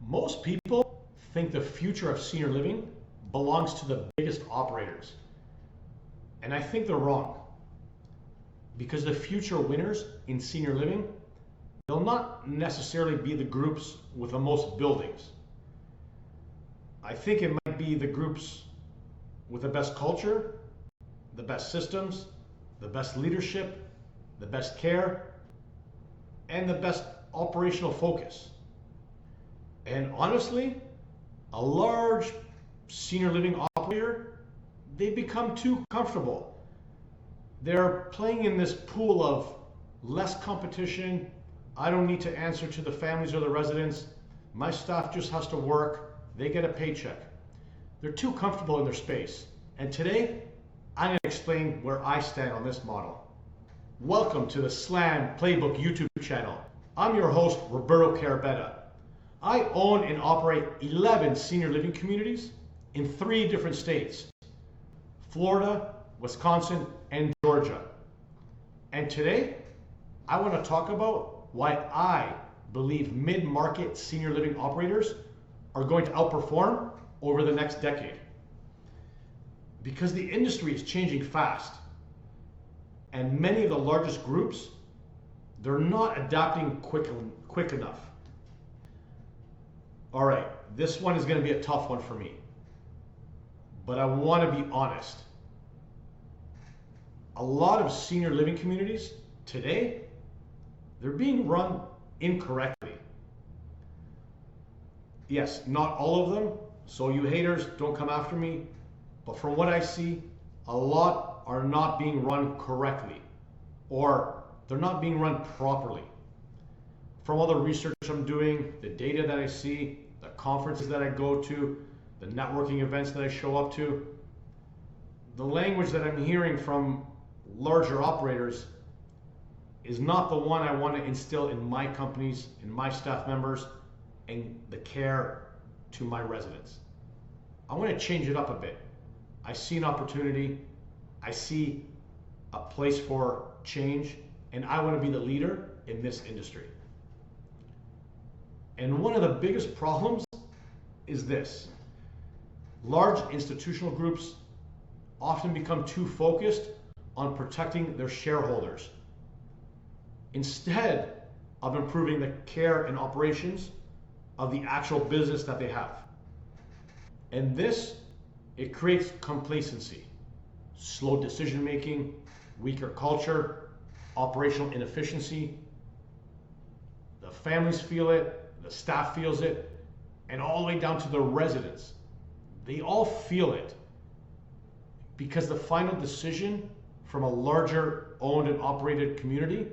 Most people think the future of senior living belongs to the biggest operators. And I think they're wrong. Because the future winners in senior living, they'll not necessarily be the groups with the most buildings. I think it might be the groups with the best culture, the best systems, the best leadership, the best care, and the best operational focus. And honestly, a large senior living operator, they become too comfortable. They're playing in this pool of less competition. I don't need to answer to the families or the residents. My staff just has to work. They get a paycheck. They're too comfortable in their space. And today, I'm going to explain where I stand on this model. Welcome to the Slam Playbook YouTube channel. I'm your host, Roberto Carabetta. I own and operate 11 senior living communities in 3 different states: Florida, Wisconsin, and Georgia. And today, I want to talk about why I believe mid-market senior living operators are going to outperform over the next decade. Because the industry is changing fast, and many of the largest groups, they're not adapting quick enough. All right, this one is going to be a tough one for me, but I want to be honest. A lot of senior living communities today, they're being run incorrectly. Yes, not all of them, so you haters, don't come after me. But from what I see, a lot are not being run correctly, or they're not being run properly. From all the research I'm doing, the data that I see, the conferences that I go to, the networking events that I show up to, the language that I'm hearing from larger operators is not the one I want to instill in my companies, in my staff members, and the care to my residents. I want to change it up a bit. I see an opportunity, I see a place for change, and I want to be the leader in this industry. And one of the biggest problems is this: large institutional groups often become too focused on protecting their shareholders instead of improving the care and operations of the actual business that they have. And this, it creates complacency, slow decision making, weaker culture, operational inefficiency. The families feel it, the staff feels it, and all the way down to the residents. They all feel it because the final decision from a larger owned and operated community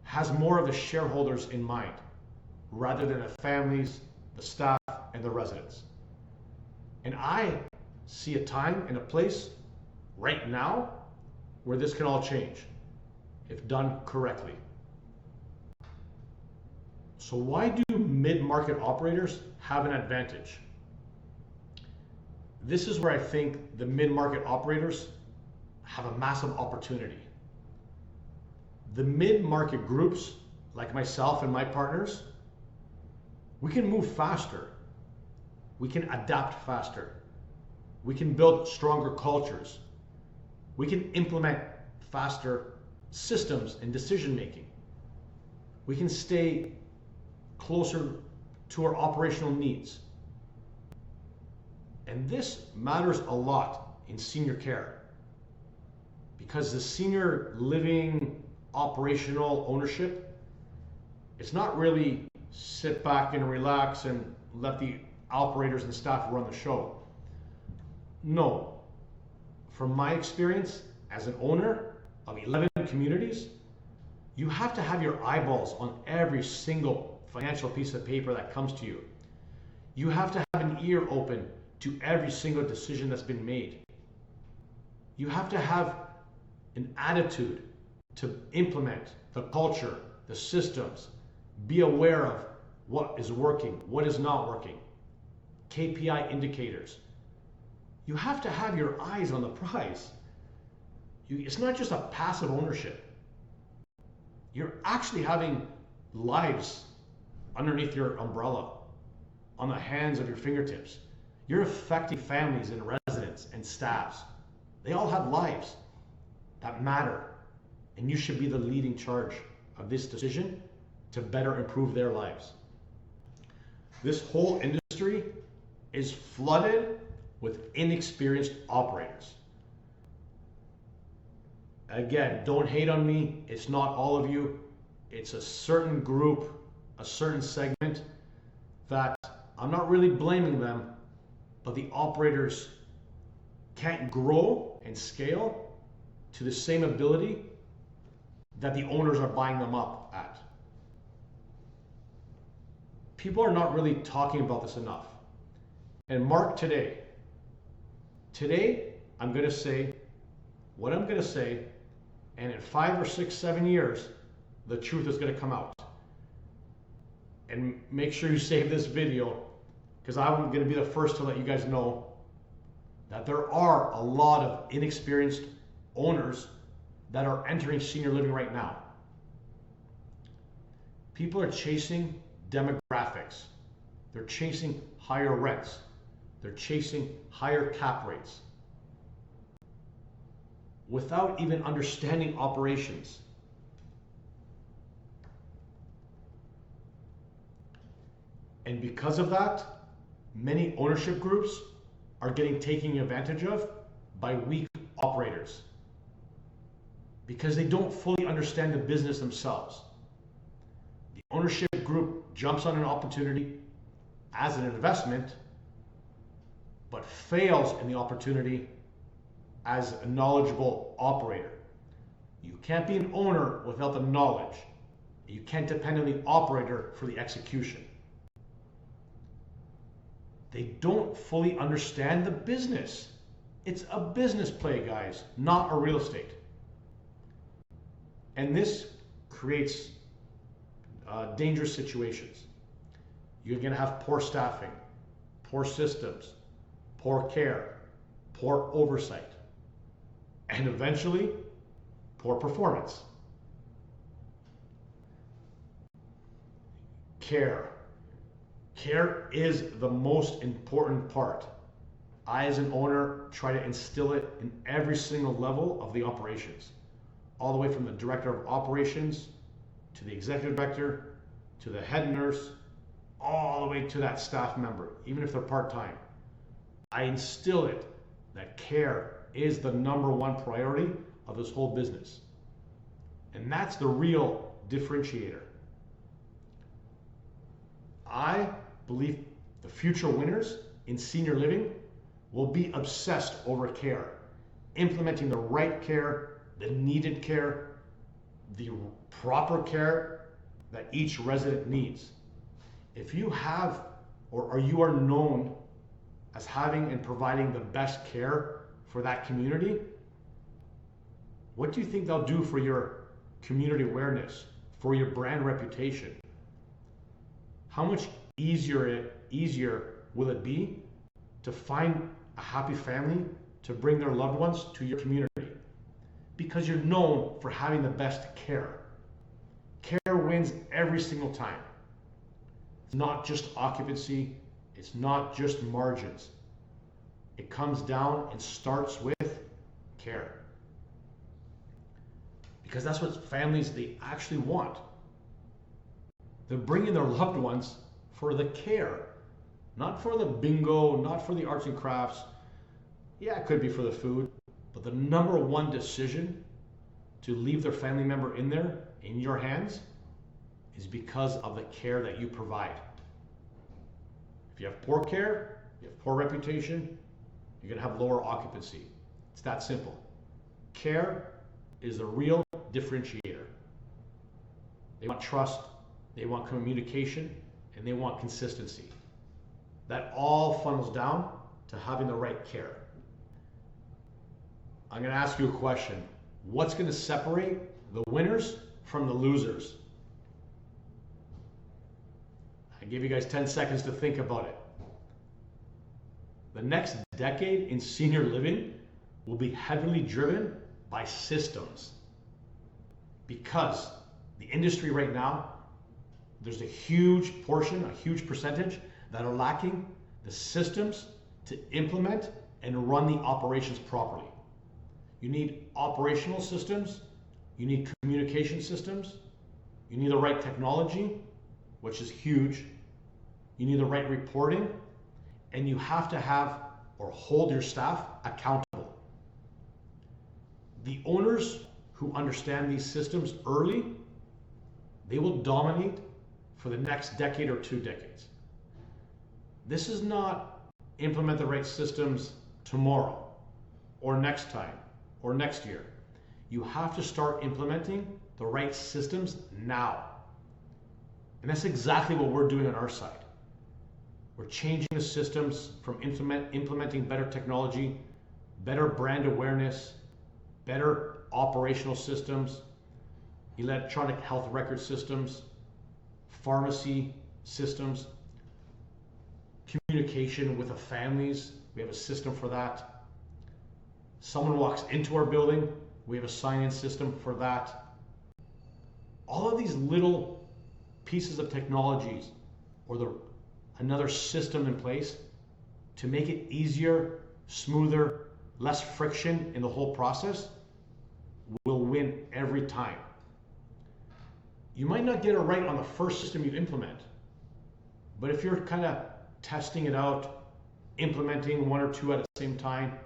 has more of the shareholders in mind rather than the families, the staff, and the residents. And I see a time and a place right now where this can all change if done correctly. So why do mid-market operators have an advantage? This is where I think the mid-market operators have a massive opportunity. The mid-market groups, like myself and my partners, we can move faster. We can adapt faster. We can build stronger cultures. We can implement faster systems and decision making. We can stay closer to our operational needs. And this matters a lot in senior care because the senior living operational ownership, it's not really sit back and relax and let the operators and staff run the show. No. From my experience as an owner of 11 communities, you have to have your eyeballs on every single financial piece of paper that comes to you. You have to have an ear open to every single decision that's been made. You have to have an attitude to implement the culture, the systems, be aware of what is working, what is not working, KPI indicators. You have to have your eyes on the prize. It's not just a passive ownership. You're actually having lives underneath your umbrella, on the hands of your fingertips. You're affecting families and residents and staffs. They all have lives that matter, and you should be the leading charge of this decision to better improve their lives. This whole industry is flooded with inexperienced operators. Again, don't hate on me. It's not all of you. It's a certain group, a certain segment that I'm not really blaming them, but the operators can't grow and scale to the same ability that the owners are buying them up at. People are not really talking about this enough. And Mark, today I'm going to say what I'm going to say, and in 5 or 6, 7 years, the truth is going to come out. And make sure you save this video, because I'm going to be the first to let you guys know that there are a lot of inexperienced owners that are entering senior living right now. People are chasing demographics. They're chasing higher rents. They're chasing higher cap rates without even understanding operations. And because of that, many ownership groups are getting taken advantage of by weak operators because they don't fully understand the business themselves. The ownership group jumps on an opportunity as an investment, but fails in the opportunity as a knowledgeable operator. You can't be an owner without the knowledge. You can't depend on the operator for the execution. They don't fully understand the business. It's a business play, guys, not a real estate. And this creates dangerous situations. You're going to have poor staffing, poor systems, poor care, poor oversight, and eventually poor performance. Care. Care is the most important part. I, as an owner, try to instill it in every single level of the operations, all the way from the director of operations to the executive director to the head nurse, all the way to that staff member, even if they're part-time. I instill it that care is the #1 priority of this whole business. And that's the real differentiator. I believe the future winners in senior living will be obsessed over care, implementing the right care, the needed care, the proper care that each resident needs. If you have, or you are known as having and providing the best care for that community, what do you think they'll do for your community awareness, for your brand reputation? How much easier will it be to find a happy family to bring their loved ones to your community? Because you're known for having the best care. Care wins every single time. It's not just occupancy, it's not just margins. It comes down and starts with care. Because that's what families, they actually want. They're bringing their loved ones for the care, not for the bingo, not for the arts and crafts. Yeah, it could be for the food, but the #1 decision to leave their family member in there, in your hands, is because of the care that you provide. If you have poor care, you have poor reputation, you're going to have lower occupancy. It's that simple. Care is the real differentiator. They want trust, they want communication, and they want consistency. That all funnels down to having the right care. I'm going to ask you a question. What's going to separate the winners from the losers? I give you guys 10 seconds to think about it. The next decade in senior living will be heavily driven by systems, because the industry right now there's a huge portion, a huge percentage that are lacking the systems to implement and run the operations properly. You need operational systems, you need communication systems, you need the right technology, which is huge, you need the right reporting, and you have to have or hold your staff accountable. The owners who understand these systems early, they will dominate for the next decade or 2 decades. This is not implement the right systems tomorrow or next time or next year. You have to start implementing the right systems now. And that's exactly what we're doing on our side. We're changing the systems from implementing better technology, better brand awareness, better operational systems, electronic health record systems, pharmacy systems, communication with the families. We have a system for that. Someone walks into our building, we have a sign-in system for that. All of these little pieces of technologies or another system in place to make it easier, smoother, less friction in the whole process will win every time. You might not get it right on the first system you implement, but if you're kind of testing it out, implementing 1 or 2 at the same time,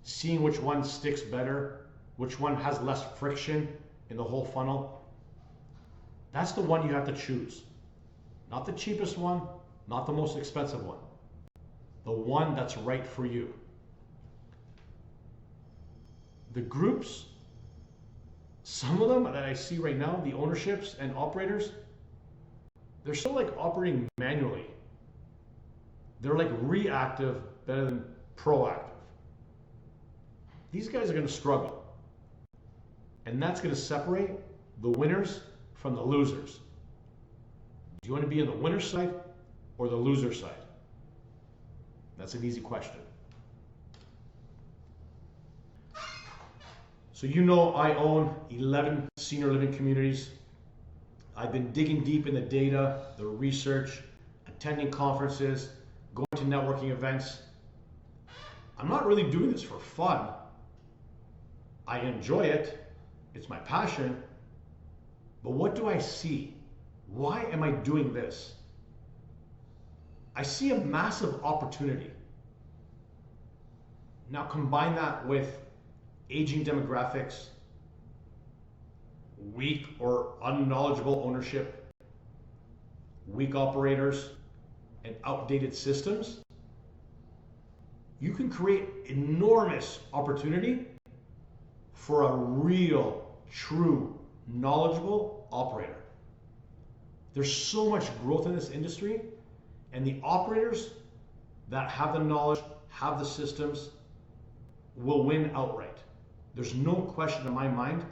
seeing which one sticks better, which one has less friction in the whole funnel, that's the one you have to choose. Not the cheapest one, not the most expensive one. The one that's right for you. The groups, some of them that I see right now, the ownerships and operators, they're still like operating manually. They're like reactive better than proactive. These guys are going to struggle. And that's going to separate the winners from the losers. Do you want to be on the winner side or the loser side? That's an easy question. So you know I own 11 senior living communities. I've been digging deep in the data, the research, attending conferences, going to networking events. I'm not really doing this for fun. I enjoy it. It's my passion. But what do I see? Why am I doing this? I see a massive opportunity. Now combine that with aging demographics, weak or unknowledgeable ownership, weak operators, and outdated systems. You can create enormous opportunity for a real, true, knowledgeable operator. There's so much growth in this industry, and the operators that have the knowledge, have the systems, will win outright. There's no question in my mind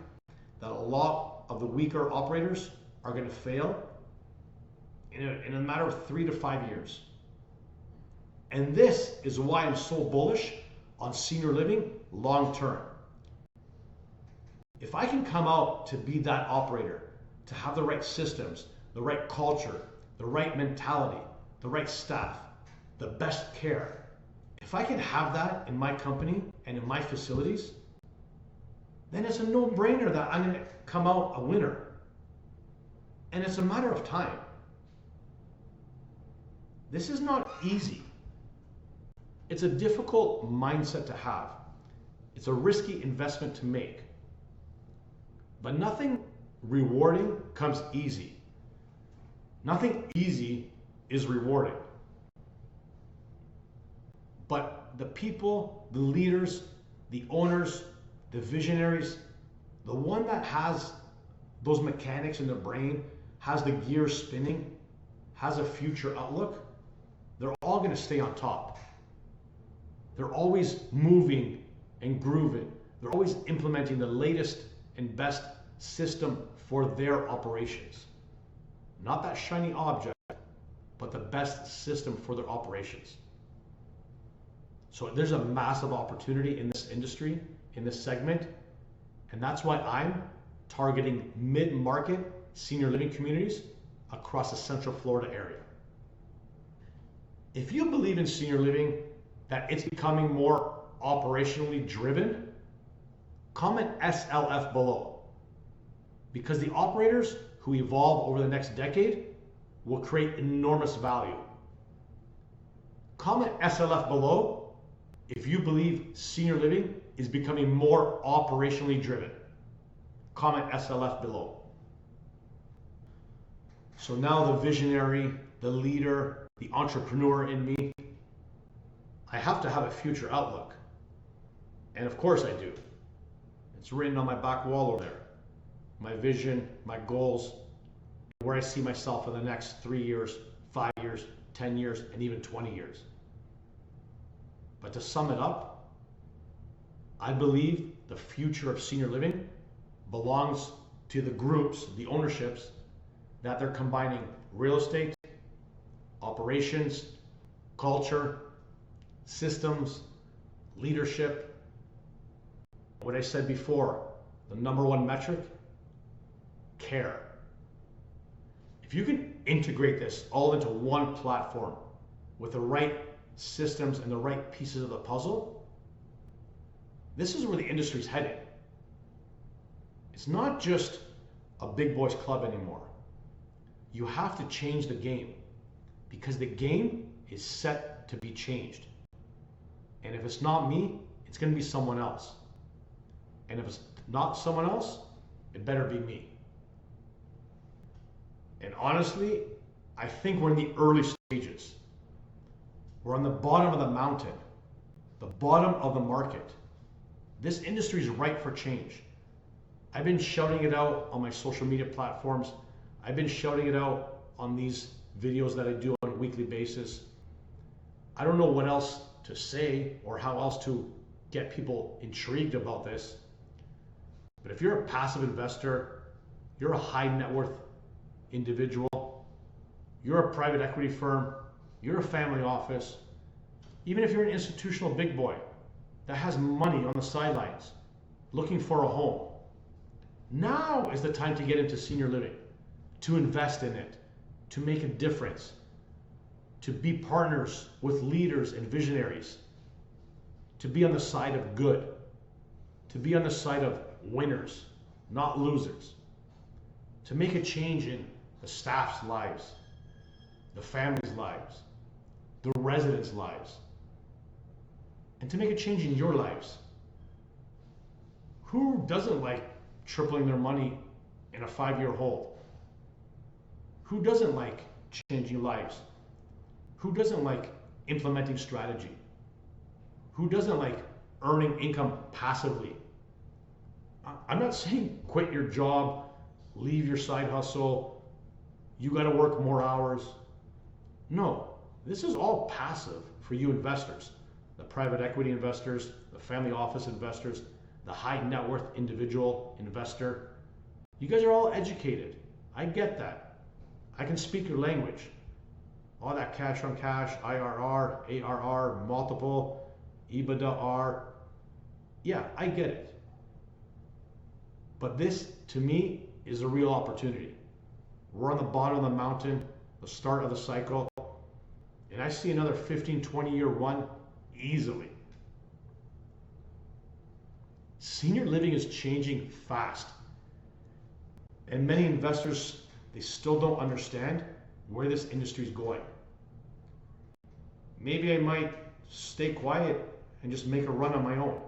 that a lot of the weaker operators are going to fail in a matter of 3 to 5 years. And this is why I'm so bullish on senior living long term. If I can come out to be that operator, to have the right systems, the right culture, the right mentality, the right staff, the best care, if I can have that in my company and in my facilities, then it's a no-brainer that I'm going to come out a winner. And it's a matter of time. This is not easy. It's a difficult mindset to have. It's a risky investment to make. But nothing rewarding comes easy. Nothing easy is rewarding. But the people, the leaders, the owners, the visionaries, the one that has those mechanics in their brain, has the gears spinning, has a future outlook, they're all going to stay on top. They're always moving and grooving. They're always implementing the latest and best system for their operations. Not that shiny object, but the best system for their operations. So there's a massive opportunity in this industry, in this segment, and that's why I'm targeting mid-market senior living communities across the Central Florida area. If you believe in senior living, that it's becoming more operationally driven, comment SLF below, because the operators who evolve over the next decade will create enormous value. Comment SLF below if you believe senior living is becoming more operationally driven. Comment SLF below. So now the visionary, the leader, the entrepreneur in me, I have to have a future outlook. And of course I do. It's written on my back wall over there. My vision, my goals, where I see myself in the next 3 years, 5 years, 10 years, and even 20 years. But to sum it up, I believe the future of senior living belongs to the groups, the ownerships, that they're combining real estate, operations, culture, systems, leadership. What I said before, the number one metric, care. If you can integrate this all into one platform with the right systems and the right pieces of the puzzle, this is where the industry's headed. It's not just a big boys club anymore. You have to change the game, because the game is set to be changed. And if it's not me, it's going to be someone else. And if it's not someone else, it better be me. And honestly, I think we're in the early stages. We're on the bottom of the mountain, the bottom of the market. This industry is ripe for change. I've been shouting it out on my social media platforms. I've been shouting it out on these videos that I do on a weekly basis. I don't know what else to say or how else to get people intrigued about this. But if you're a passive investor, you're a high net worth individual, you're a private equity firm, you're a family office, even if you're an institutional big boy that has money on the sidelines looking for a home, now is the time to get into senior living, to invest in it, to make a difference, to be partners with leaders and visionaries, to be on the side of good, to be on the side of winners, not losers, to make a change in the staff's lives, the families' lives, the residents' lives, and to make a change in your lives. Who doesn't like tripling their money in a 5-year hold? Who doesn't like changing lives? Who doesn't like implementing strategy? Who doesn't like earning income passively? I'm not saying quit your job, leave your side hustle, you got to work more hours. No, this is all passive for you investors, the private equity investors, the family office investors, the high net worth individual investor. You guys are all educated. I get that. I can speak your language. All that cash on cash, IRR, ARR, multiple, EBITDA. Yeah, I get it. But this, to me, is a real opportunity. We're on the bottom of the mountain, the start of the cycle, and I see another 15, 20-year run easily. Senior living is changing fast, and many investors, they still don't understand where this industry is going. Maybe I might stay quiet and just make a run on my own.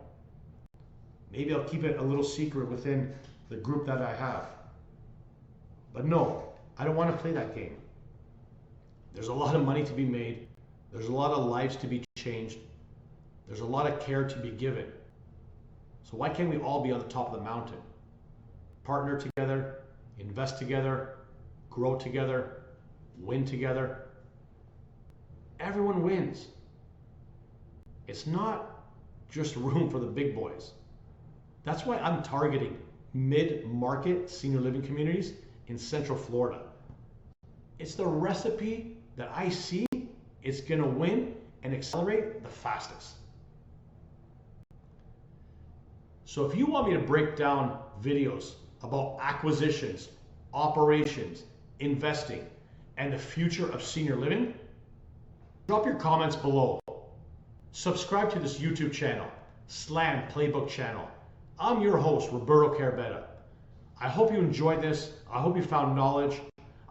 Maybe I'll keep it a little secret within the group that I have. But no, I don't want to play that game. There's a lot of money to be made. There's a lot of lives to be changed. There's a lot of care to be given. So why can't we all be on the top of the mountain? Partner together, invest together, grow together, win together. Everyone wins. It's not just room for the big boys. That's why I'm targeting mid-market senior living communities in Central Florida. It's the recipe that I see it's going to win and accelerate the fastest. So if you want me to break down videos about acquisitions, operations, investing, and the future of senior living? Drop your comments below. Subscribe to this YouTube channel, Slam Playbook channel. I'm your host, Roberto Carabetta. I hope you enjoyed this. I hope you found knowledge.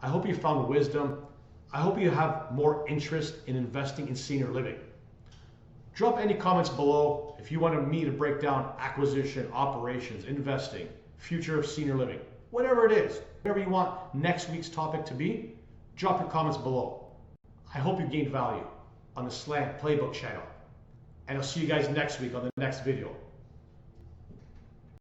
I hope you found wisdom. I hope you have more interest in investing in senior living. Drop any comments below if you want me to break down acquisition, operations, investing, future of senior living, whatever it is, whatever you want next week's topic to be, drop your comments below. I hope you gained value on the Slam Playbook channel. And I'll see you guys next week on the next video.